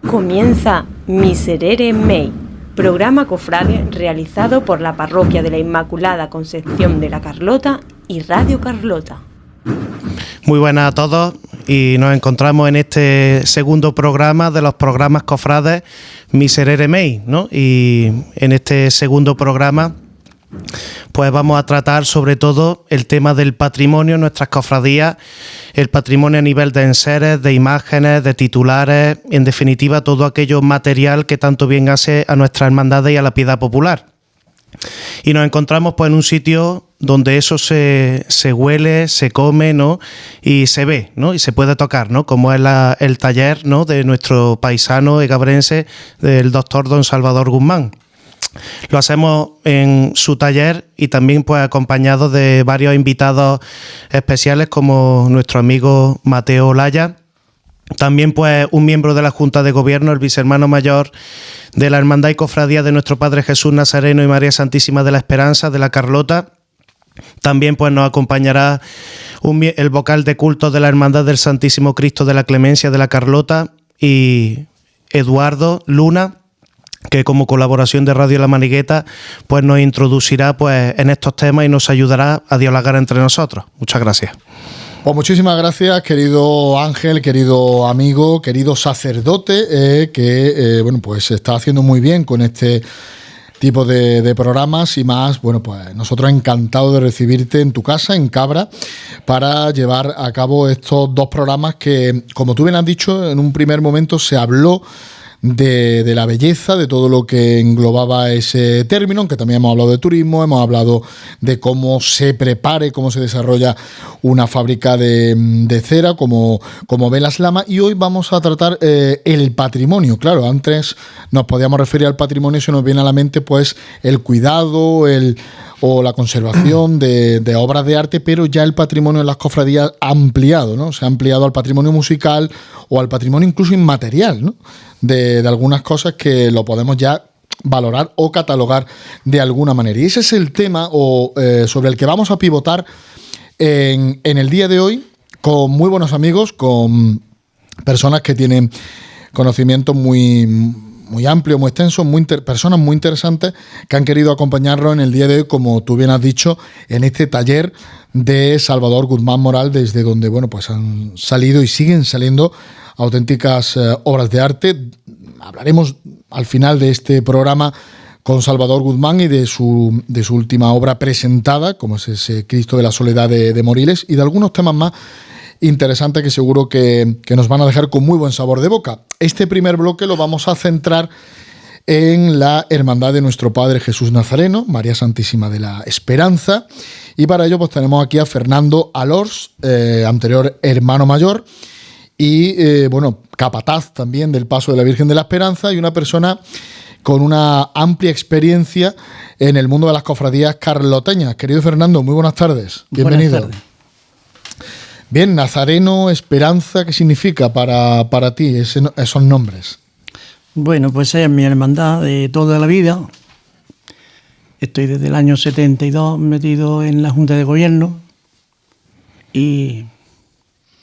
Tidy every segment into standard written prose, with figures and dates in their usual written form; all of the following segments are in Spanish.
Comienza Miserere Mei, programa cofrade realizado por la Parroquia de la Inmaculada Concepción de la Carlota y Radio Carlota. Muy buenas a todos y nos encontramos en este segundo programa de los programas cofrades Miserere Mei, ¿no? Y en este segundo programa pues vamos a tratar sobre todo el tema del patrimonio en nuestras cofradías, el patrimonio a nivel de enseres, de imágenes, de titulares, en definitiva todo aquello material que tanto bien hace a nuestras hermandades y a la piedad popular. Y nos encontramos pues en un sitio donde eso se huele, se come, ¿no? Y se ve, ¿no? Y se puede tocar, ¿no? Como es el taller, ¿no? De nuestro paisano egabrense, del doctor don Salvador Guzmán. Lo hacemos en su taller y también pues acompañados de varios invitados especiales como nuestro amigo Mateo Olaya, también pues un miembro de la Junta de Gobierno, el vicehermano mayor de la Hermandad y Cofradía de nuestro Padre Jesús Nazareno y María Santísima de la Esperanza de la Carlota. También pues nos acompañará el vocal de culto de la Hermandad del Santísimo Cristo de la Clemencia de la Carlota y Eduardo Luna, que como colaboración de Radio La Manigueta pues nos introducirá pues en estos temas y nos ayudará a dialogar entre nosotros. Muchas gracias. Pues muchísimas gracias, querido Ángel, querido amigo, querido sacerdote, que bueno, pues se está haciendo muy bien con este tipo de programas y más. Bueno, pues nosotros encantados de recibirte en tu casa, en Cabra, para llevar a cabo estos dos programas que, como tú bien has dicho, en un primer momento se habló de la belleza, de todo lo que englobaba ese término, aunque también hemos hablado de turismo, hemos hablado de cómo se prepare, cómo se desarrolla una fábrica de cera, como Velas Lama, y hoy vamos a tratar el patrimonio. Claro, antes nos podíamos referir al patrimonio y se nos viene a la mente pues el cuidado, o la conservación de obras de arte, pero ya el patrimonio en las cofradías ha ampliado, ¿no? Se ha ampliado al patrimonio musical o al patrimonio incluso inmaterial, ¿no? De algunas cosas que lo podemos ya valorar o catalogar de alguna manera. Y ese es el tema sobre el que vamos a pivotar en el día de hoy, con muy buenos amigos, con personas que tienen conocimientos muy amplio, muy extenso, personas muy interesantes que han querido acompañarnos en el día de hoy, como tú bien has dicho, en este taller de Salvador Guzmán Moral, desde donde bueno, pues han salido y siguen saliendo auténticas obras de arte. Hablaremos al final de este programa con Salvador Guzmán y de su última obra presentada, como es ese Cristo de la Soledad de Moriles, y de algunos temas más interesante que seguro que nos van a dejar con muy buen sabor de boca. Este primer bloque lo vamos a centrar en la Hermandad de nuestro Padre Jesús Nazareno, María Santísima de la Esperanza, y para ello pues tenemos aquí a Fernando Alors, anterior hermano mayor y bueno, capataz también del Paso de la Virgen de la Esperanza, y una persona con una amplia experiencia en el mundo de las cofradías carloteñas. Querido Fernando, muy buenas tardes. Bienvenido. Buenas tardes. Bien, Nazareno, Esperanza, ¿qué significa para ti esos nombres? Bueno, pues es mi hermandad de toda la vida. Estoy desde el año 72 metido en la Junta de Gobierno y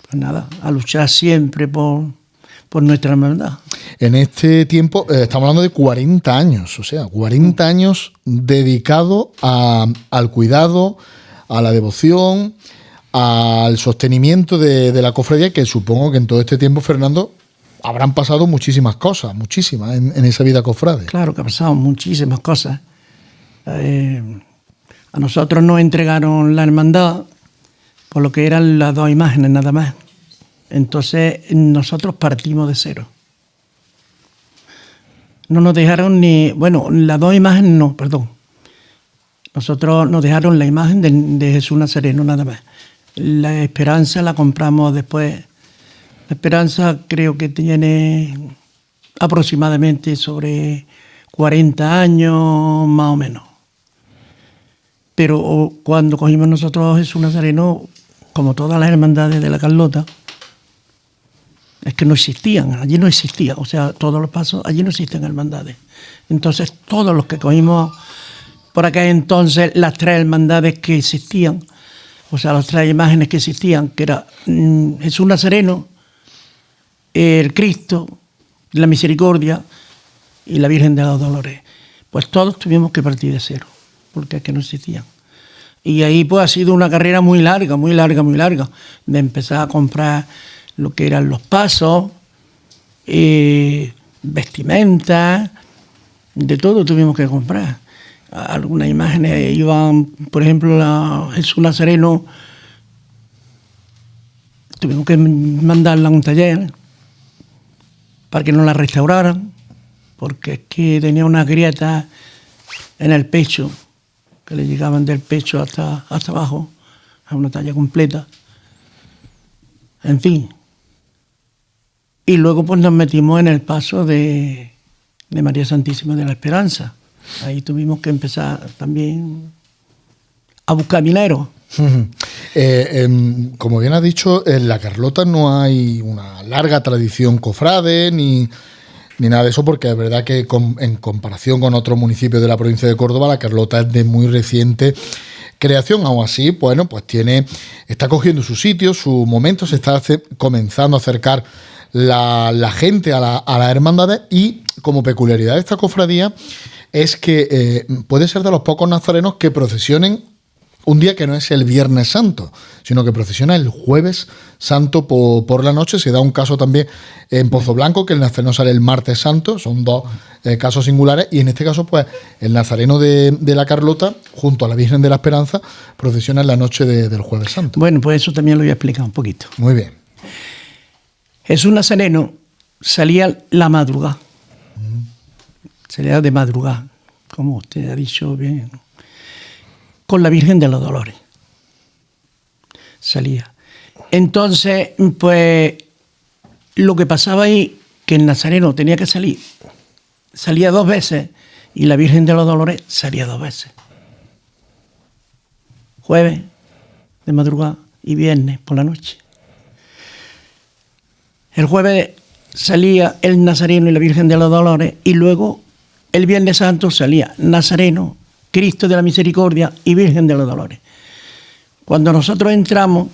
pues nada, a luchar siempre por nuestra hermandad. En este tiempo, estamos hablando de 40 años, o sea, 40 años dedicado al cuidado, a la devoción, al sostenimiento de la cofradía, que supongo que en todo este tiempo, Fernando, habrán pasado muchísimas cosas, muchísimas en esa vida cofrade. Claro que ha pasado muchísimas cosas. A nosotros nos entregaron la hermandad por lo que eran las dos imágenes nada más. Entonces nosotros partimos de cero. No nos dejaron las dos imágenes no, perdón. Nosotros nos dejaron la imagen de Jesús Nazareno nada más. La Esperanza la compramos después. La Esperanza creo que tiene aproximadamente sobre 40 años, más o menos. Pero cuando cogimos nosotros Jesús Nazareno, como todas las hermandades de la Carlota, es que no existían, allí no existían, o sea, todos los pasos, allí no existen hermandades. Entonces, todos los que cogimos por aquel entonces, las tres hermandades que existían, o sea, las tres imágenes que existían, que era Jesús Nazareno, el Cristo de la Misericordia y la Virgen de los Dolores. Pues todos tuvimos que partir de cero, porque es que no existían. Y ahí pues ha sido una carrera muy larga, de empezar a comprar lo que eran los pasos, vestimentas, de todo tuvimos que comprar. Algunas imágenes iban, por ejemplo, a Jesús Nazareno, tuvimos que mandarla a un taller para que nos la restauraran, porque es que tenía una grieta en el pecho, que le llegaban del pecho hasta abajo, a una talla completa. En fin. Y luego pues nos metimos en el paso de María Santísima de la Esperanza. Ahí tuvimos que empezar también a buscar dinero. Como bien has dicho, en La Carlota no hay una larga tradición cofrade ni nada de eso, porque es verdad que en comparación con otros municipios de la provincia de Córdoba, La Carlota es de muy reciente creación. Aún así, bueno, pues está cogiendo su sitio, su momento, se está comenzando a acercar la gente a las hermandades, y como peculiaridad de esta cofradía es que puede ser de los pocos nazarenos que procesionen un día que no es el Viernes Santo, sino que procesiona el Jueves Santo por la noche. Se da un caso también en Pozo Blanco, que el nazareno sale el Martes Santo. Son dos casos singulares, y en este caso pues el nazareno de La Carlota junto a la Virgen de la Esperanza procesiona en la noche del Jueves Santo. Bueno, pues eso también lo voy a explicar un poquito. Muy bien. Jesús Nazareno salía la madrugada. Salía de madrugada, como usted ha dicho bien, con la Virgen de los Dolores. Salía. Entonces, pues, lo que pasaba ahí, que el nazareno tenía que salir, salía 2 veces, y la Virgen de los Dolores salía 2 veces. Jueves de madrugada y viernes por la noche. El jueves salía el Nazareno y la Virgen de los Dolores, y luego el Viernes Santo salía Nazareno, Cristo de la Misericordia y Virgen de los Dolores. Cuando nosotros entramos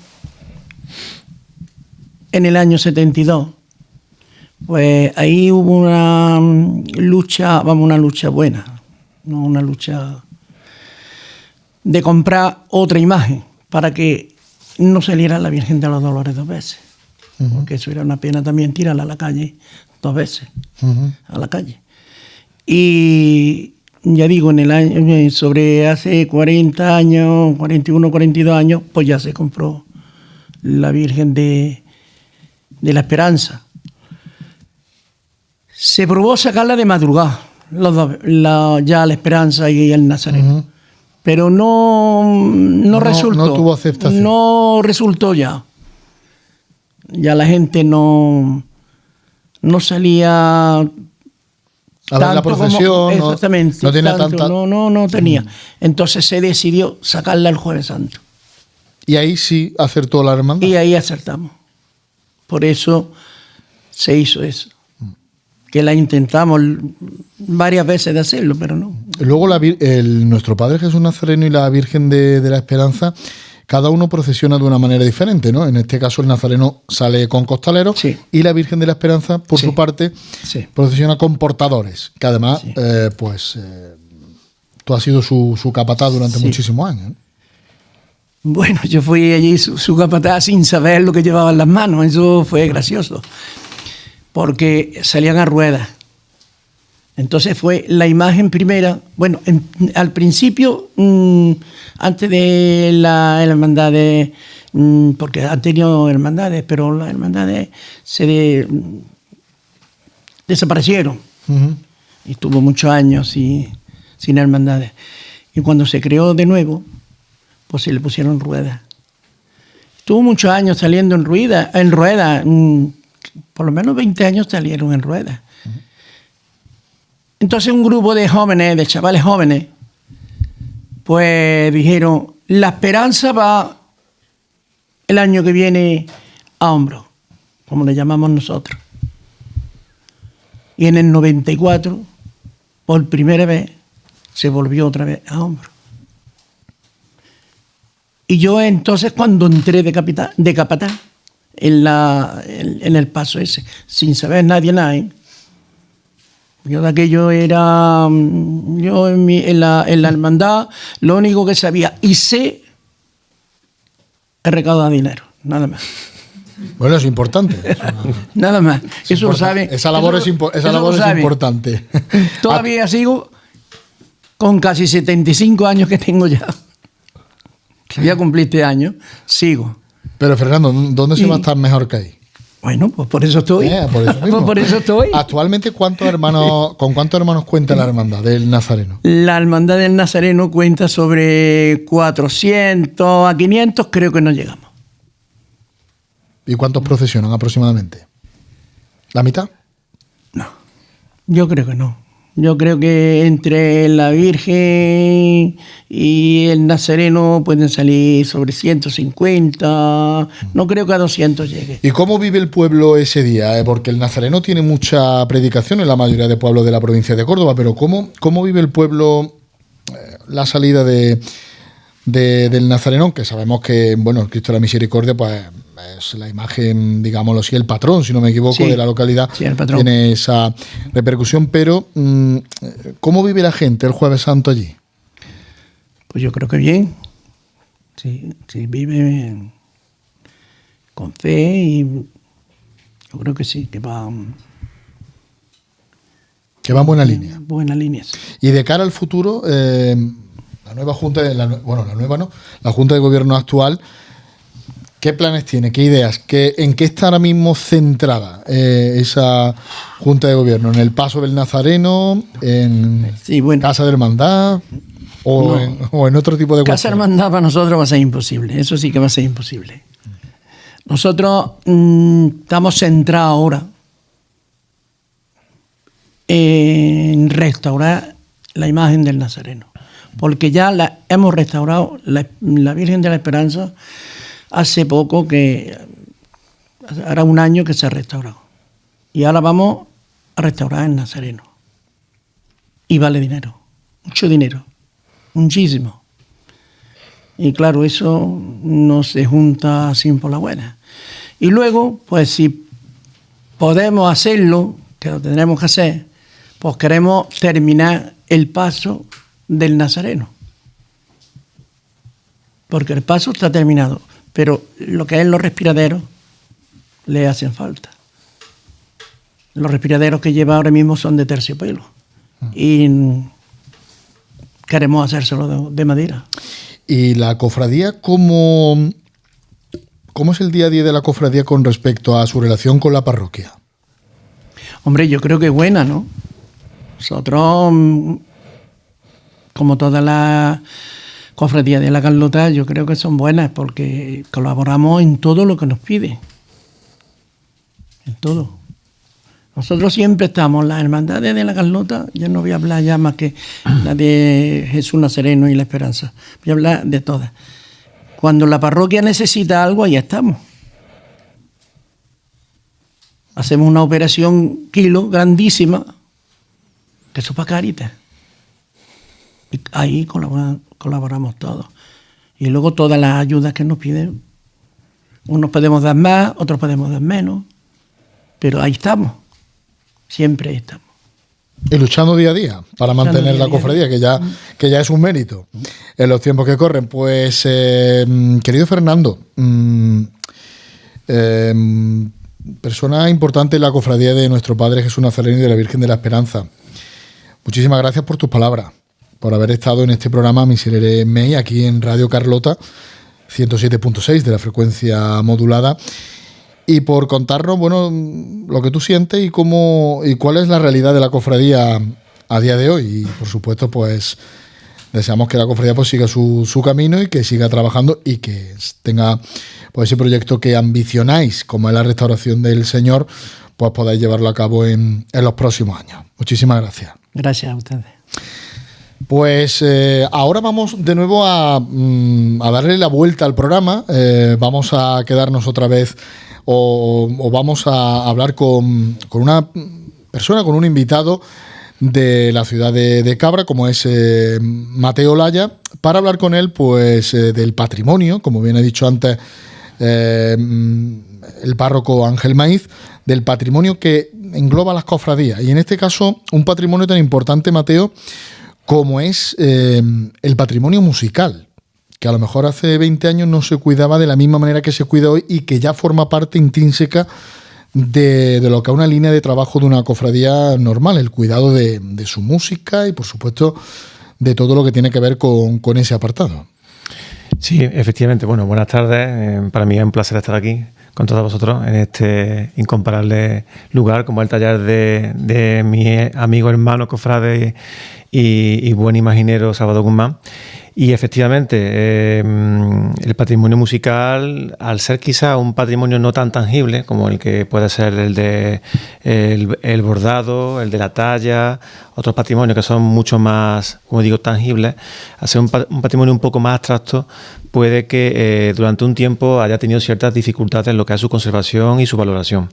en el año 72, pues ahí hubo una lucha buena, no una lucha de comprar otra imagen para que no saliera la Virgen de los Dolores 2 veces. Porque eso era una pena también, tirarla a la calle 2 veces, a la calle. Y ya digo, en el año, sobre hace 40 años, 41, 42 años, pues ya se compró la Virgen de la Esperanza. Se probó sacarla de madrugada, ya la Esperanza y el Nazareno. Pero no resultó. No tuvo aceptación. No resultó ya. Ya la gente no salía a ver la procesión, exactamente, no tenía tanta... No tenía. Entonces se decidió sacarla el Jueves Santo. Y ahí sí acertó la hermandad. Y ahí acertamos. Por eso se hizo eso. Que la intentamos varias veces de hacerlo, pero no. Luego nuestro Padre Jesús Nazareno y la Virgen de la Esperanza, cada uno procesiona de una manera diferente, ¿no? En este caso el Nazareno sale con costaleros, sí, y la Virgen de la Esperanza, por su parte, sí, procesiona con portadores, que además, sí, tú has sido su capataz durante muchísimos años, ¿eh? Bueno, yo fui allí su capataz sin saber lo que llevaba en las manos. Eso fue gracioso, porque salían a ruedas. Entonces fue la imagen primera. Bueno, al principio, antes de la hermandad, porque han tenido hermandades, pero las hermandades desaparecieron. Y estuvo muchos años sin hermandades. Y cuando se creó de nuevo, pues se le pusieron ruedas. Estuvo muchos años saliendo en ruedas, por lo menos 20 años salieron en ruedas. Entonces un grupo de jóvenes, de chavales jóvenes, pues dijeron, la Esperanza va el año que viene a hombros, como le llamamos nosotros. Y en el 94, por primera vez, se volvió otra vez a hombros. Y yo entonces cuando entré de capataz en el paso ese, sin saber nadie nada, Yo de aquello era... Yo en la hermandad lo único que sabía y sé es recaudar dinero, nada más. Bueno, es importante. Nada más. Eso lo sabe. Esa labor es importante. Todavía sigo con casi 75 años que tengo ya. Voy a cumplir este año. Sigo. Pero Fernando, ¿dónde se va a estar mejor que ahí? Bueno, pues por eso estoy. Por eso estoy. Actualmente, ¿con cuántos hermanos cuenta la hermandad del Nazareno? La hermandad del Nazareno cuenta sobre 400 a 500, creo que no llegamos. ¿Y cuántos procesionan aproximadamente? ¿La mitad? No, yo creo que no. Yo creo que entre la Virgen y el Nazareno pueden salir sobre 150. No creo que a 200 llegue. ¿Y cómo vive el pueblo ese día? Porque el Nazareno tiene mucha predicación en la mayoría de pueblos de la provincia de Córdoba, pero ¿cómo vive el pueblo la salida del Nazareno? Que sabemos que, bueno, el Cristo de la Misericordia, pues es la imagen, digámoslo así, el patrón, si no me equivoco, sí, de la localidad. Sí, el patrón. Tiene esa repercusión, pero ¿cómo vive la gente el Jueves Santo allí? Pues yo creo que bien. Sí, vive con fe y yo creo que sí, que va... Que va en buena línea. Buena línea, sí. Y de cara al futuro, la nueva Junta, la Junta de Gobierno actual, ¿qué planes tiene? ¿Qué ideas? ¿En qué está ahora mismo centrada esa Junta de Gobierno? ¿En el paso del Nazareno? ¿En Casa de Hermandad? ¿O en otro tipo de cosas? Casa de Hermandad para nosotros va a ser imposible. Eso sí que va a ser imposible. Nosotros estamos centrados ahora en restaurar la imagen del Nazareno. Porque ya la hemos restaurado, la Virgen de la Esperanza, hace poco, que hará un año que se ha restaurado. Y ahora vamos a restaurar el Nazareno. Y vale dinero, mucho dinero, muchísimo. Y claro, eso no se junta así por la buena. Y luego, pues si podemos hacerlo, que lo tendremos que hacer, pues queremos terminar el paso del Nazareno. Porque el paso está terminado, pero lo que es los respiraderos le hacen falta. Los respiraderos que lleva ahora mismo son de terciopelo y queremos hacérselo de madera. ¿Y la cofradía cómo es el día a día de la cofradía con respecto a su relación con la parroquia? Hombre, yo creo que es buena, ¿no? Nosotros, como todas las cofradías de la Carlota, yo creo que son buenas porque colaboramos en todo lo que nos pide. En todo. Nosotros siempre estamos, las hermandades de la Carlota, yo no voy a hablar ya más que la de Jesús Nazareno y la Esperanza, voy a hablar de todas. Cuando la parroquia necesita algo, ahí estamos. Hacemos una operación kilo grandísima, que eso es para Cáritas. Y ahí colaboramos todos. Y luego todas las ayudas que nos piden, unos podemos dar más, otros podemos dar menos, pero ahí estamos. Siempre estamos. Y luchando día a día para mantener la cofradía, que ya es un mérito en los tiempos que corren. Pues, querido Fernando, persona importante en la cofradía de nuestro Padre Jesús Nazareno y de la Virgen de la Esperanza, muchísimas gracias por tus palabras, por haber estado en este programa Miserere Mei, aquí en Radio Carlota 107.6 de la frecuencia modulada, y por contarnos, bueno, lo que tú sientes y cuál es la realidad de la cofradía a día de hoy. Y por supuesto, pues deseamos que la cofradía pues siga su camino y que siga trabajando y que tenga pues ese proyecto que ambicionáis, como es la restauración del Señor, pues podáis llevarlo a cabo en los próximos años. Muchísimas gracias. Gracias a ustedes. Pues ahora vamos de nuevo a darle la vuelta al programa. Vamos a quedarnos otra vez o vamos a hablar con una persona, con un invitado de la ciudad de Cabra, como es Mateo Laya, para hablar con él pues del patrimonio, como bien he dicho antes el párroco Ángel Maiz, del patrimonio que engloba las cofradías. Y en este caso, un patrimonio tan importante, Mateo, como es el patrimonio musical, que a lo mejor hace 20 años no se cuidaba de la misma manera que se cuida hoy y que ya forma parte intrínseca de lo que es una línea de trabajo de una cofradía normal, el cuidado de su música y, por supuesto, de todo lo que tiene que ver con ese apartado. Sí, efectivamente. Bueno, buenas tardes. Para mí es un placer estar aquí con todos vosotros en este incomparable lugar como el taller de mi amigo, hermano, cofrade y buen imaginero Salvador Guzmán. Y efectivamente, el patrimonio musical, al ser quizá un patrimonio no tan tangible como el que puede ser el de el bordado, el de la talla, otros patrimonios que son mucho más, como digo, tangibles, al ser un patrimonio un poco más abstracto, puede que durante un tiempo haya tenido ciertas dificultades en lo que es su conservación y su valoración.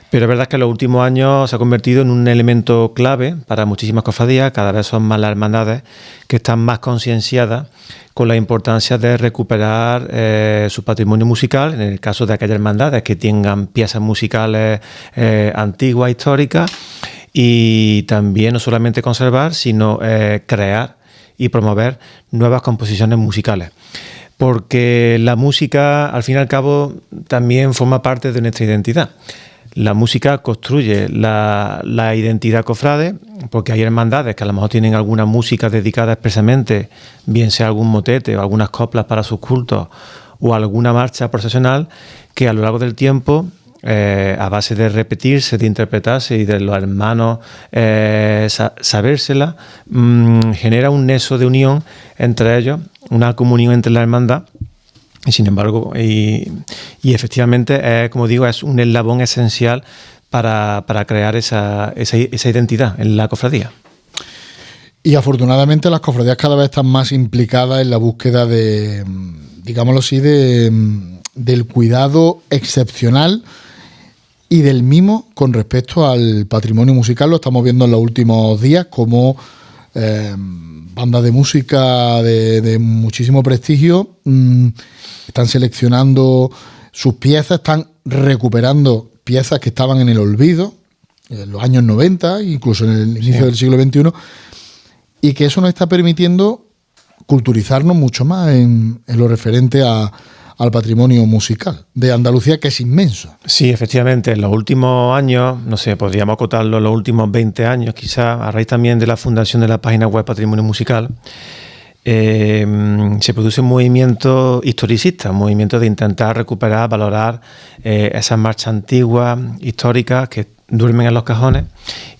Pero es verdad que en los últimos años se ha convertido en un elemento clave para muchísimas cofradías. Cada vez son más las hermandades que están más concienciadas con la importancia de recuperar su patrimonio musical, en el caso de aquellas hermandades que tengan piezas musicales antiguas, históricas, y también no solamente conservar, sino crear y promover nuevas composiciones musicales. Porque la música, al fin y al cabo, también forma parte de nuestra identidad. La música construye la identidad cofrade, porque hay hermandades que a lo mejor tienen alguna música dedicada expresamente, bien sea algún motete o algunas coplas para sus cultos o alguna marcha procesional, que a lo largo del tiempo, a base de repetirse, de interpretarse y de los hermanos sabérsela, genera un nexo de unión entre ellos, una comunión entre la hermandad. Y sin embargo, y efectivamente, como digo, es un eslabón esencial para crear esa identidad en la cofradía. Y afortunadamente las cofradías cada vez están más implicadas en la búsqueda de, digámoslo así, del cuidado excepcional y del mimo con respecto al patrimonio musical. Lo estamos viendo en los últimos días, como bandas de música de muchísimo prestigio están seleccionando sus piezas, están recuperando piezas que estaban en el olvido en los años 90, incluso en el inicio del siglo XXI, y que eso nos está permitiendo culturizarnos mucho más en lo referente al patrimonio musical de Andalucía, que es inmenso. Sí, efectivamente, en los últimos años, no sé, podríamos acotarlo en los últimos 20 años, quizás, a raíz también de la fundación de la página web Patrimonio Musical, se produce un movimiento historicista, un movimiento de intentar recuperar, valorar esas marchas antiguas, históricas, que duermen en los cajones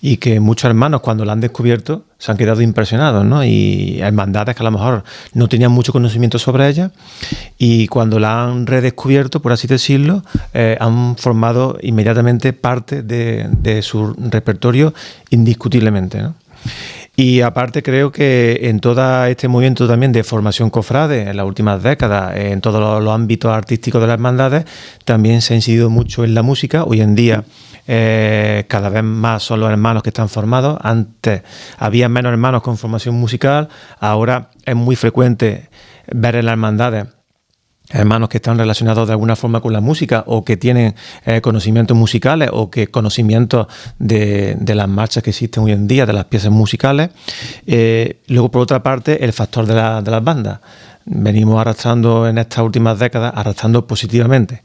y que muchos hermanos, cuando la han descubierto, se han quedado impresionados, ¿no? Y hermandades que a lo mejor no tenían mucho conocimiento sobre ellas, y cuando la han redescubierto, por así decirlo, han formado inmediatamente parte de su repertorio indiscutiblemente, ¿no? Y aparte creo que en todo este movimiento también de formación cofrade en las últimas décadas, en todos los ámbitos artísticos de las hermandades, también se ha incidido mucho en la música. Hoy en día cada vez más son los hermanos que están formados. Antes había menos hermanos con formación musical, ahora es muy frecuente ver en las hermandades hermanos que están relacionados de alguna forma con la música, o que tienen conocimientos musicales, o que conocimientos de las marchas que existen hoy en día, de las piezas musicales. Luego, por otra parte, el factor de las bandas. Venimos arrastrando en estas últimas décadas, arrastrando positivamente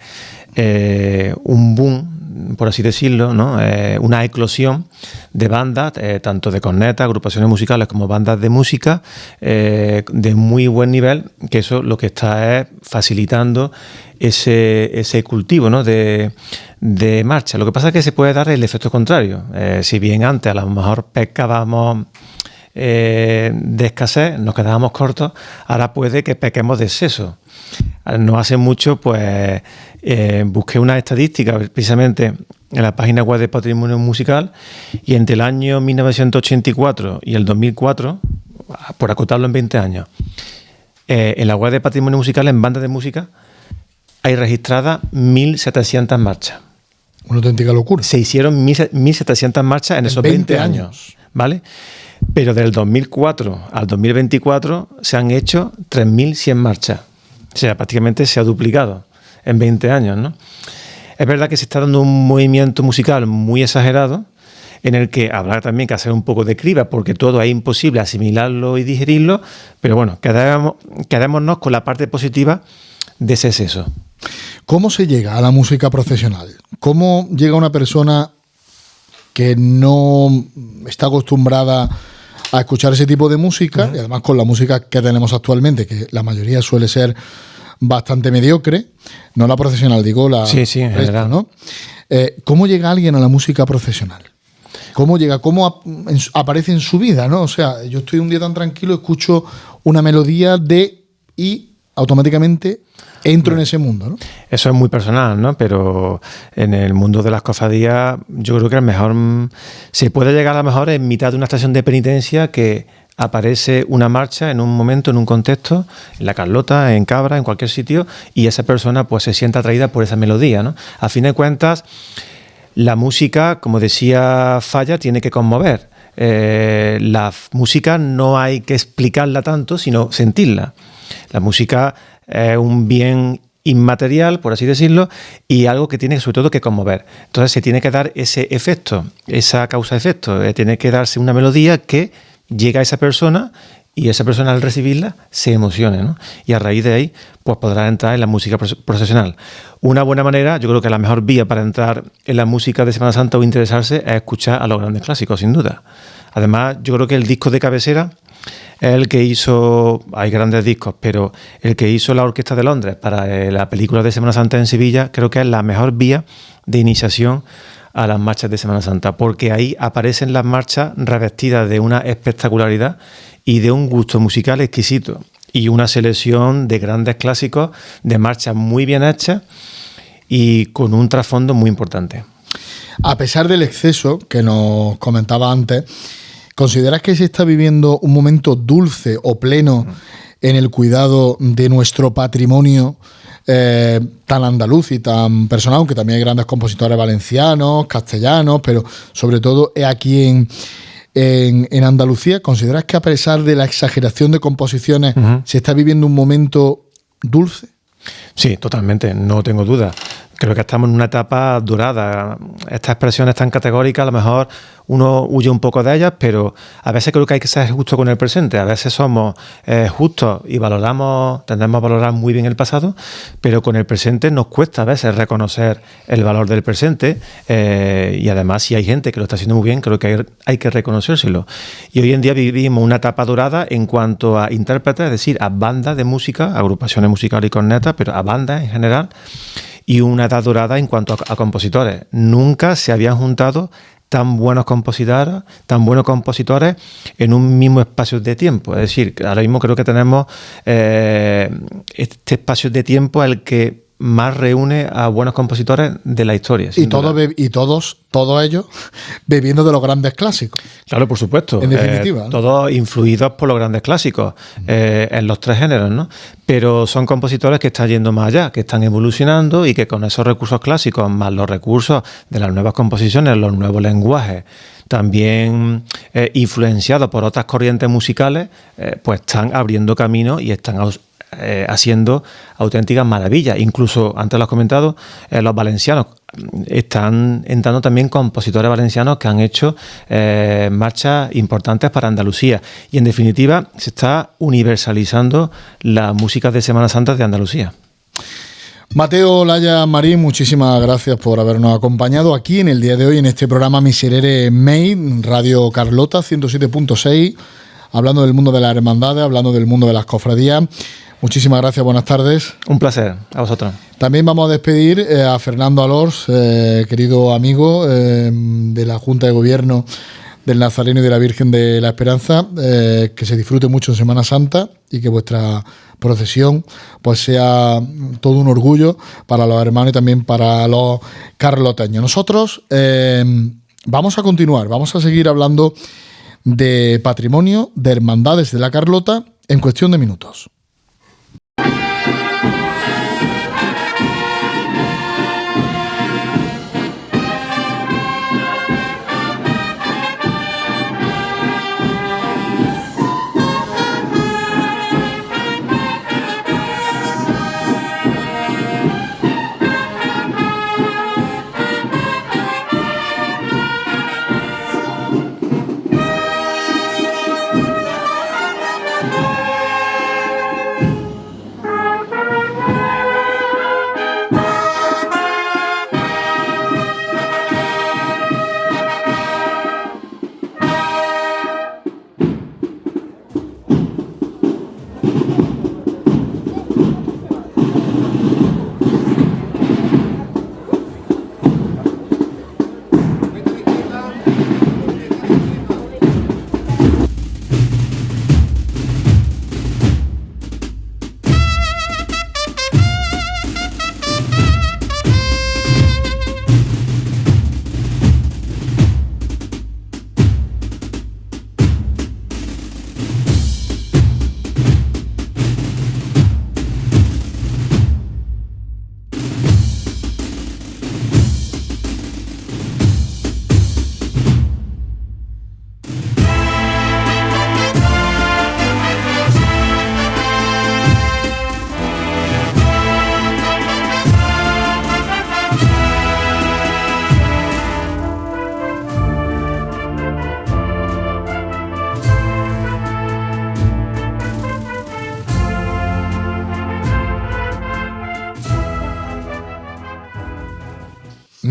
un boom, por así decirlo, ¿no? Una eclosión de bandas, tanto de cornetas, agrupaciones musicales, como bandas de música de muy buen nivel, que eso lo que está es facilitando ese cultivo, ¿no? de marcha. Lo que pasa es que se puede dar el efecto contrario. Si bien antes a lo mejor pescábamos de escasez, nos quedábamos cortos, ahora puede que pequemos de exceso. No hace mucho, pues busqué una estadística precisamente en la página web de Patrimonio Musical, y entre el año 1984 y el 2004, por acotarlo en 20 años, en la web de Patrimonio Musical, en bandas de música, hay registradas 1.700 marchas. Una auténtica locura. Se hicieron 1.700 marchas en esos 20 años, ¿vale? Pero del 2004 al 2024 se han hecho 3.100 marchas. O sea, prácticamente se ha duplicado en 20 años, ¿no? Es verdad que se está dando un movimiento musical muy exagerado, en el que habrá también que hacer un poco de criba, porque todo es imposible asimilarlo y digerirlo, pero bueno, quedémonos con la parte positiva de ese exceso. ¿Cómo se llega a la música profesional? ¿Cómo llega una persona que no está acostumbrada a escuchar ese tipo de música, y además con la música que tenemos actualmente, que la mayoría suele ser bastante mediocre, no la profesional, digo la sí, en general, ¿no? ¿Cómo llega alguien a la música profesional? ¿Cómo llega? ¿Cómo aparece en su vida, ¿no? O sea, yo estoy un día tan tranquilo, escucho una melodía y automáticamente entro en ese mundo, ¿no? Eso es muy personal, ¿no? Pero en el mundo de las cofradías, yo creo que se puede llegar a lo mejor en mitad de una estación de penitencia, que aparece una marcha en un momento, en un contexto, en la Carlota, en Cabra, en cualquier sitio, y esa persona pues se siente atraída por esa melodía, ¿no? A fin de cuentas, la música, como decía Falla, tiene que conmover. La música no hay que explicarla tanto, sino sentirla. La música es un bien inmaterial, por así decirlo, y algo que tiene sobre todo que conmover. Entonces se tiene que dar ese efecto, esa causa-efecto. Tiene que darse una melodía que llega a esa persona, y esa persona al recibirla se emocione, ¿no? Y a raíz de ahí pues podrá entrar en la música profesional. Una buena manera, yo creo que la mejor vía para entrar en la música de Semana Santa o interesarse es escuchar a los grandes clásicos, sin duda. Además, yo creo que el disco de cabecera es el que hizo, hay grandes discos, pero el que hizo la Orquesta de Londres para la película de Semana Santa en Sevilla, creo que es la mejor vía de iniciación a las marchas de Semana Santa, porque ahí aparecen las marchas revestidas de una espectacularidad y de un gusto musical exquisito, y una selección de grandes clásicos, de marchas muy bien hechas y con un trasfondo muy importante. A pesar del exceso que nos comentaba antes, ¿consideras que se está viviendo un momento dulce o pleno en el cuidado de nuestro patrimonio tan andaluz y tan personal, aunque también hay grandes compositores valencianos, castellanos, pero sobre todo aquí en Andalucía? ¿Consideras que a pesar de la exageración de composiciones se está viviendo un momento dulce? Sí, totalmente, no tengo duda. Creo que estamos en una etapa dorada. Estas expresiones tan categóricas, a lo mejor uno huye un poco de ellas, pero a veces creo que hay que ser justo con el presente. A veces somos justos y tendemos a valorar muy bien el pasado, pero con el presente nos cuesta a veces reconocer el valor del presente, y además si hay gente que lo está haciendo muy bien, creo que hay que reconocérselo. Y hoy en día vivimos una etapa dorada en cuanto a intérpretes, es decir, a bandas de música, agrupaciones musicales y cornetas, pero a bandas en general, y una edad dorada en cuanto a compositores. Nunca se habían juntado tan buenos compositores en un mismo espacio de tiempo. Es decir, ahora mismo creo que tenemos este espacio de tiempo el que más reúne a buenos compositores de la historia. Y todos ellos bebiendo de los grandes clásicos. Claro, por supuesto. En definitiva, ¿no? Todos influidos por los grandes clásicos, en los tres géneros, ¿no? Pero son compositores que están yendo más allá, que están evolucionando, y que con esos recursos clásicos, más los recursos de las nuevas composiciones, los nuevos lenguajes, también influenciados por otras corrientes musicales, pues están abriendo camino y están haciendo auténticas maravillas. Incluso, antes lo has comentado, los valencianos, están entrando también compositores valencianos que han hecho marchas importantes para Andalucía, y en definitiva se está universalizando la música de Semana Santa de Andalucía. Mateo Laya Marín, muchísimas gracias por habernos acompañado aquí en el día de hoy en este programa Miserere Mei, Radio Carlota 107.6, hablando del mundo de las hermandades, hablando del mundo de las cofradías. Muchísimas gracias, buenas tardes. Un placer, a vosotros. También vamos a despedir a Fernando Alors, querido amigo de la Junta de Gobierno del Nazareno y de la Virgen de la Esperanza. Que se disfrute mucho en Semana Santa y que vuestra procesión pues sea todo un orgullo para los hermanos y también para los carloteños. Nosotros vamos a continuar, vamos a seguir hablando de patrimonio, de hermandades de la Carlota en cuestión de minutos.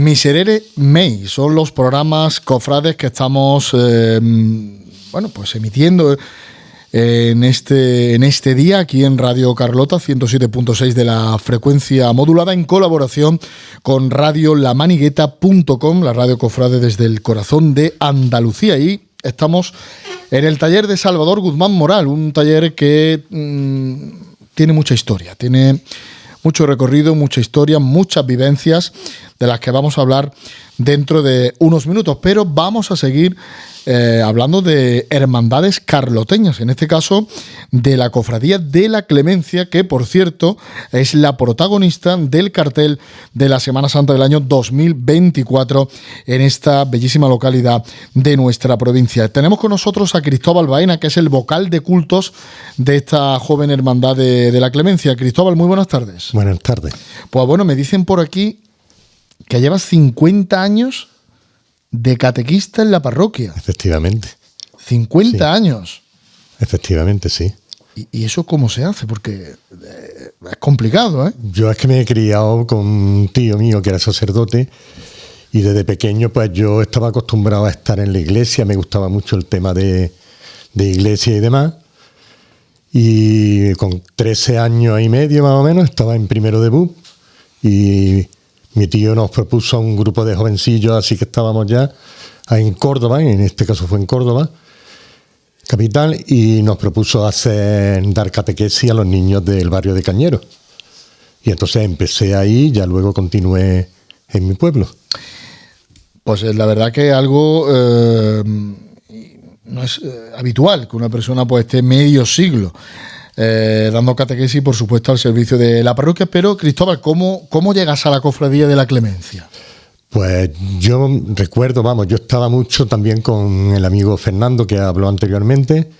Miserere Mei son los programas cofrades que estamos pues emitiendo en este día aquí en Radio Carlota 107.6 de la frecuencia modulada, en colaboración con radiolamanigueta.com, la radio cofrade desde el corazón de Andalucía. Y estamos en el taller de Salvador Guzmán Moral, un taller que tiene mucha historia, tiene mucho recorrido, mucha historia, muchas vivencias de las que vamos a hablar dentro de unos minutos, pero vamos a seguir hablando de hermandades carloteñas, en este caso de la Cofradía de la Clemencia, que por cierto es la protagonista del cartel de la Semana Santa del año 2024 en esta bellísima localidad de nuestra provincia. Tenemos con nosotros a Cristóbal Baena, que es el vocal de cultos de esta joven hermandad de la Clemencia. Cristóbal, muy buenas tardes. Buenas tardes. Pues bueno, me dicen por aquí que llevas 50 años de catequista en la parroquia. Efectivamente. 50 sí. años. Efectivamente, sí. ¿Y eso cómo se hace? Porque es complicado, ¿eh? Yo es que me he criado con un tío mío que era sacerdote y desde pequeño pues yo estaba acostumbrado a estar en la iglesia, me gustaba mucho el tema de iglesia y demás. Y con 13 años y medio más o menos estaba en primero de BUP y mi tío nos propuso a un grupo de jovencillos, así que estábamos ya en Córdoba, en este caso fue en Córdoba capital, y nos propuso dar catequesis a los niños del barrio de Cañero. Y entonces empecé ahí, ya luego continué en mi pueblo. Pues la verdad que algo no es habitual que una persona pues esté medio siglo dando catequesis, por supuesto, al servicio de la parroquia. Pero, Cristóbal, ¿cómo llegas a la Cofradía de la Clemencia? Pues yo recuerdo, yo estaba mucho también con el amigo Fernando, que habló anteriormente,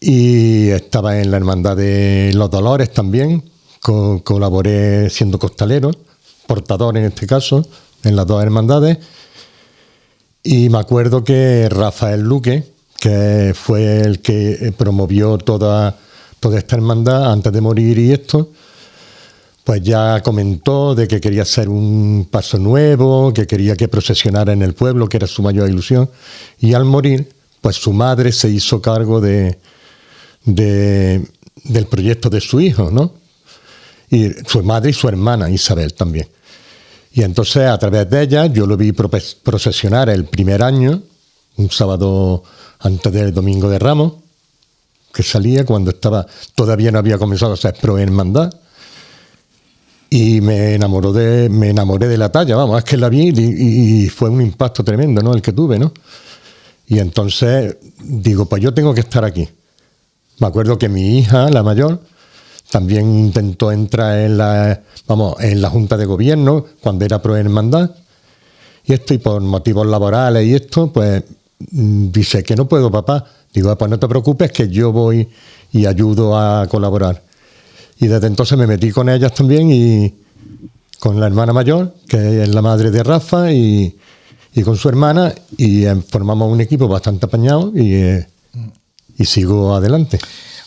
y estaba en la Hermandad de los Dolores también, colaboré siendo costalero, portador en este caso, en las dos hermandades, y me acuerdo que Rafael Luque, que fue el que promovió toda esta hermandad antes de morir y esto, pues ya comentó de que quería hacer un paso nuevo, que quería que procesionara en el pueblo, que era su mayor ilusión, y al morir, pues su madre se hizo cargo del proyecto de su hijo, ¿no? Y su madre y su hermana Isabel también. Y entonces a través de ella yo lo vi procesionar el primer año, un sábado antes del Domingo de Ramos, que salía cuando todavía no había comenzado a ser prohermandad, y me enamoré de la talla, es que la vi y fue un impacto tremendo, ¿no? El que tuve, ¿no? Y entonces digo, pues yo tengo que estar aquí. Me acuerdo que mi hija, la mayor, también intentó entrar en la Junta de Gobierno cuando era prohermandad, y por motivos laborales y esto, pues dice que no puedo, papá. Digo, pues no te preocupes, que yo voy y ayudo a colaborar. Y desde entonces me metí con ellas también, y con la hermana mayor, que es la madre de Rafa, y con su hermana, y formamos un equipo bastante apañado, y sigo adelante.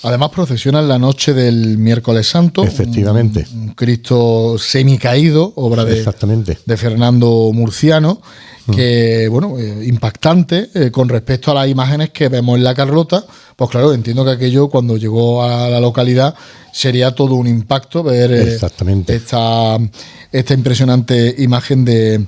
Además procesionan la noche del miércoles santo. Efectivamente. Un Cristo semicaído, obra de Fernando Murciano, que, impactante con respecto a las imágenes que vemos en la Carlota. Pues claro, entiendo que aquello, cuando llegó a la localidad, sería todo un impacto ver esta impresionante imagen de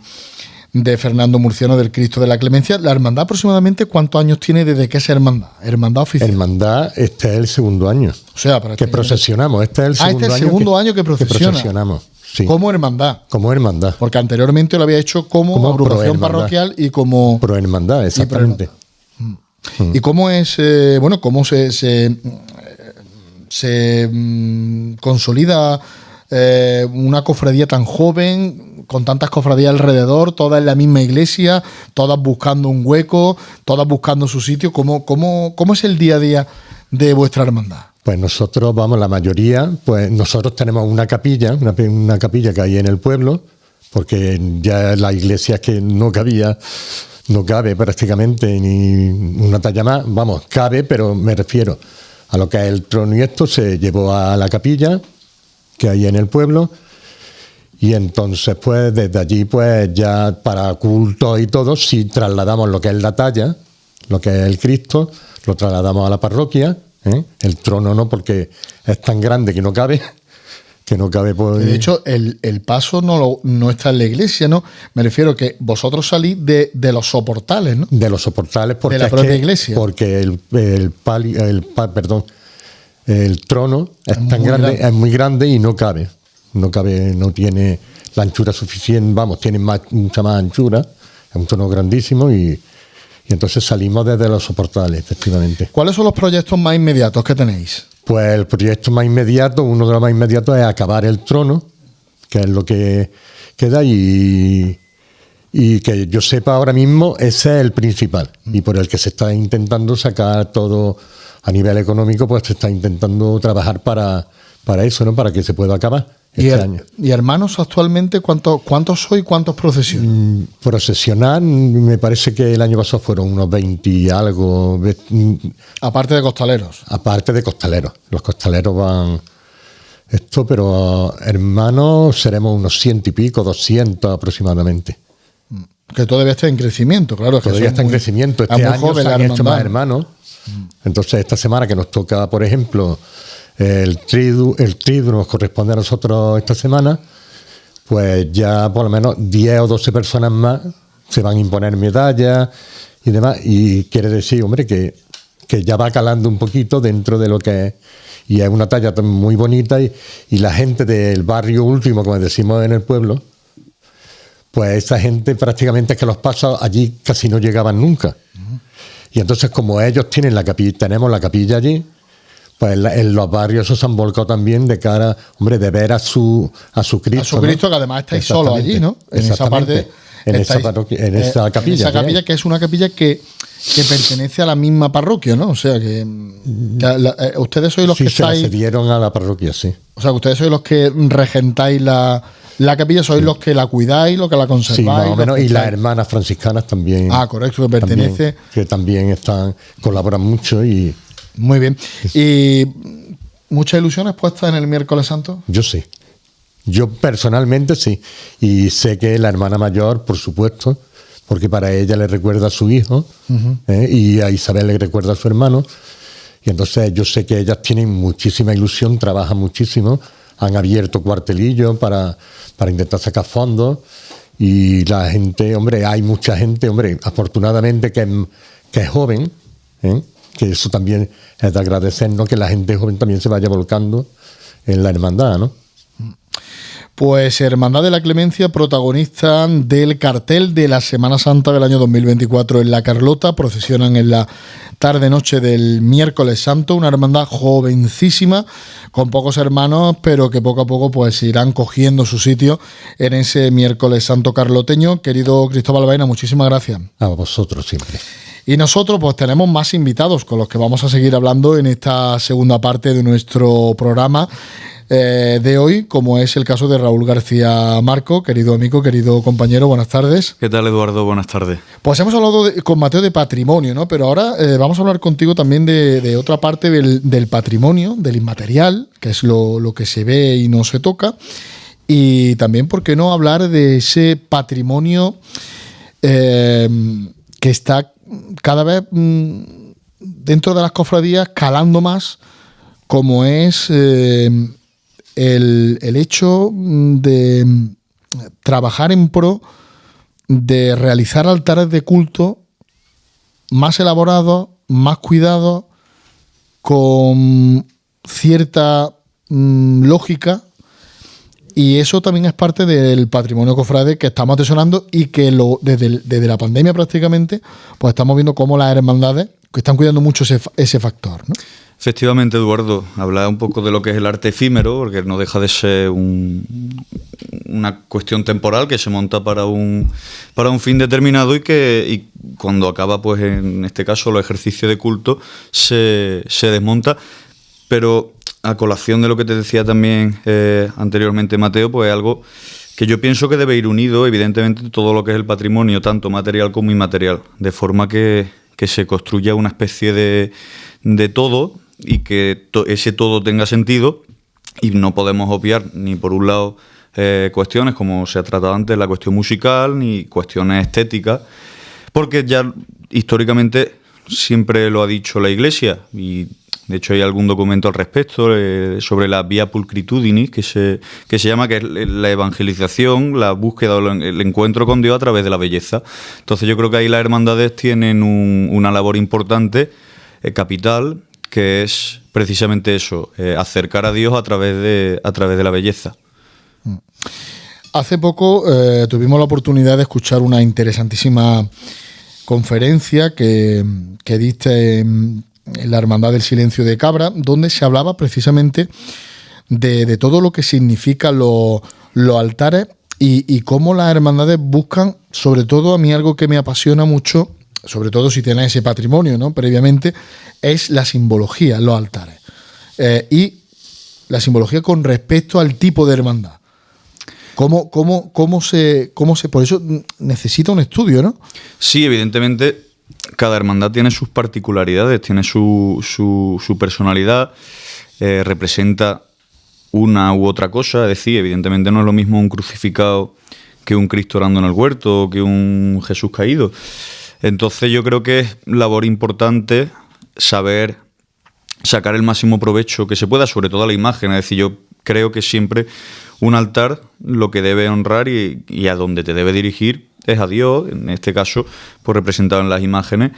Fernando Murciano, del Cristo de la Clemencia. ¿La hermandad aproximadamente cuántos años tiene desde que es hermandad? ¿Hermandad oficial? Hermandad, este es el segundo año. O sea, para que procesionamos. Este es el segundo año que procesionamos. Sí. Como hermandad. Como hermandad. Porque anteriormente lo había hecho como agrupación parroquial y como prohermandad, exactamente. ¿Y cómo es, cómo se consolida una cofradía tan joven, con tantas cofradías alrededor, todas en la misma iglesia, todas buscando un hueco, todas buscando su sitio? ¿Cómo es el día a día de vuestra hermandad? Pues nosotros, la mayoría, pues nosotros tenemos una capilla que hay en el pueblo, porque ya la iglesia es que no cabe prácticamente ni una talla más, cabe, pero me refiero a lo que es el trono, y esto se llevó a la capilla que hay en el pueblo, Y entonces, pues, desde allí, pues, ya para culto y todo, sí trasladamos lo que es la talla, lo que es el Cristo, lo trasladamos a la parroquia, ¿eh? El trono no, porque es tan grande que no cabe por... De hecho, el paso no está en la iglesia, ¿no? Me refiero que vosotros salís de los soportales, ¿no? De los soportales, porque de la propia iglesia. Porque el trono es tan grande, es muy grande y no cabe, no tiene la anchura suficiente, vamos, tiene mucha más anchura, es un trono grandísimo y entonces salimos desde los soportales, efectivamente. ¿Cuáles son los proyectos más inmediatos que tenéis? Pues el proyecto más inmediato, uno de los más inmediatos es acabar el trono, que es lo que queda y que yo sepa ahora mismo ese es el principal y por el que se está intentando sacar todo a nivel económico, pues se está intentando trabajar para eso, ¿no? Para que se pueda acabar este año. ¿Y hermanos actualmente cuántos sois, cuántos procesionan? Procesionar, me parece que el año pasado fueron unos 20 y algo. Aparte de costaleros. Aparte de costaleros. Los costaleros van pero hermanos seremos unos 100 y pico, 200 aproximadamente. Que todavía está en crecimiento, claro. Todavía está en crecimiento. Este año se han hecho más hermanos. Entonces, esta semana que nos toca, por ejemplo, el triduo nos corresponde a nosotros esta semana, pues ya por lo menos 10 o 12 personas más se van a imponer medallas y demás. Y quiere decir, hombre, que ya va calando un poquito dentro de lo que es. Y es una talla muy bonita y la gente del barrio último, como decimos en el pueblo, pues esa gente prácticamente es que los pasos allí casi no llegaban nunca. Y entonces, como ellos tienen tenemos la capilla allí, pues en los barrios esos se han volcado también de cara, hombre, de ver a su Cristo. A su Cristo, ¿no? Que además estáis solos allí, ¿no? En esa parte. En esa capilla. En esa capilla, que es una capilla que pertenece a la misma parroquia, ¿no? O sea, que ustedes sois los que estáis... Sí, se cedieron a la parroquia, sí. O sea, que ustedes sois los que regentáis la capilla, sois los que la cuidáis, los que la conserváis. Sí, más o menos, y las hermanas franciscanas también. Ah, correcto, que pertenece... Que también colaboran mucho y... Muy bien. ¿Y muchas ilusiones puestas en el miércoles santo? Yo sí. Yo personalmente sí. Y sé que la hermana mayor, por supuesto, porque para ella le recuerda a su hijo, y a Isabel le recuerda a su hermano. Y entonces yo sé que ellas tienen muchísima ilusión, trabajan muchísimo, han abierto cuartelillos para intentar sacar fondos. Y la gente, hombre, hay mucha gente, hombre, afortunadamente que es joven, que eso también es de agradecer, ¿no? Que la gente joven también se vaya volcando en la hermandad, ¿no? Pues Hermandad de la Clemencia, protagonista del cartel de la Semana Santa del año 2024 en La Carlota, procesionan en la tarde-noche del miércoles santo, una hermandad jovencísima, con pocos hermanos, pero que poco a poco pues irán cogiendo su sitio en ese miércoles santo carloteño. Querido Cristóbal Baena, muchísimas gracias. A vosotros siempre. Y nosotros pues tenemos más invitados con los que vamos a seguir hablando en esta segunda parte de nuestro programa de hoy, como es el caso de Raúl García Marco. Querido amigo, querido compañero, buenas tardes. ¿Qué tal, Eduardo? Buenas tardes. Pues hemos hablado con Mateo de patrimonio, ¿no? Pero ahora vamos a hablar contigo también de otra parte del patrimonio, del inmaterial, que es lo que se ve y no se toca. Y también, ¿por qué no hablar de ese patrimonio que está cada vez dentro de las cofradías calando más, como es el hecho de trabajar en pro de realizar altares de culto más elaborados, más cuidados, con cierta lógica, y eso también es parte del patrimonio cofrade que estamos atesorando y que desde la pandemia prácticamente pues estamos viendo cómo las hermandades que están cuidando mucho ese factor, ¿no? Efectivamente, Eduardo, hablar un poco de lo que es el arte efímero, porque no deja de ser una cuestión temporal que se monta para un fin determinado y cuando acaba, pues en este caso, los ejercicios de culto, se desmonta. Pero a colación de lo que te decía también anteriormente Mateo, pues es algo que yo pienso que debe ir unido, evidentemente, todo lo que es el patrimonio, tanto material como inmaterial, de forma que se construya una especie de todo, y que ese todo tenga sentido, y no podemos obviar ni por un lado cuestiones, como se ha tratado antes, la cuestión musical, ni cuestiones estéticas, porque ya históricamente siempre lo ha dicho la Iglesia, y de hecho hay algún documento al respecto sobre la via pulcritudinis, que se llama, que es la evangelización, la búsqueda o el encuentro con Dios a través de la belleza. Entonces yo creo que ahí las hermandades tienen una labor importante, capital, que es precisamente eso, acercar a Dios a través de la belleza. Hace poco tuvimos la oportunidad de escuchar una interesantísima conferencia que diste en la Hermandad del Silencio de Cabra, donde se hablaba precisamente de todo lo que significan los altares y cómo las hermandades buscan, sobre todo a mí algo que me apasiona mucho, sobre todo si tienes ese patrimonio, ¿no?, previamente, es la simbología, los altares. Y la simbología con respecto al tipo de hermandad. ¿Cómo se por eso necesita un estudio, ¿no? Sí, evidentemente cada hermandad tiene sus particularidades, tiene su personalidad, representa una u otra cosa. Es decir, evidentemente no es lo mismo un crucificado que un Cristo orando en el huerto o que un Jesús caído. Entonces yo creo que es labor importante saber sacar el máximo provecho que se pueda, sobre todo a la imagen. Es decir, yo creo que siempre un altar lo que debe honrar y a donde te debe dirigir es a Dios, en este caso pues representado en las imágenes,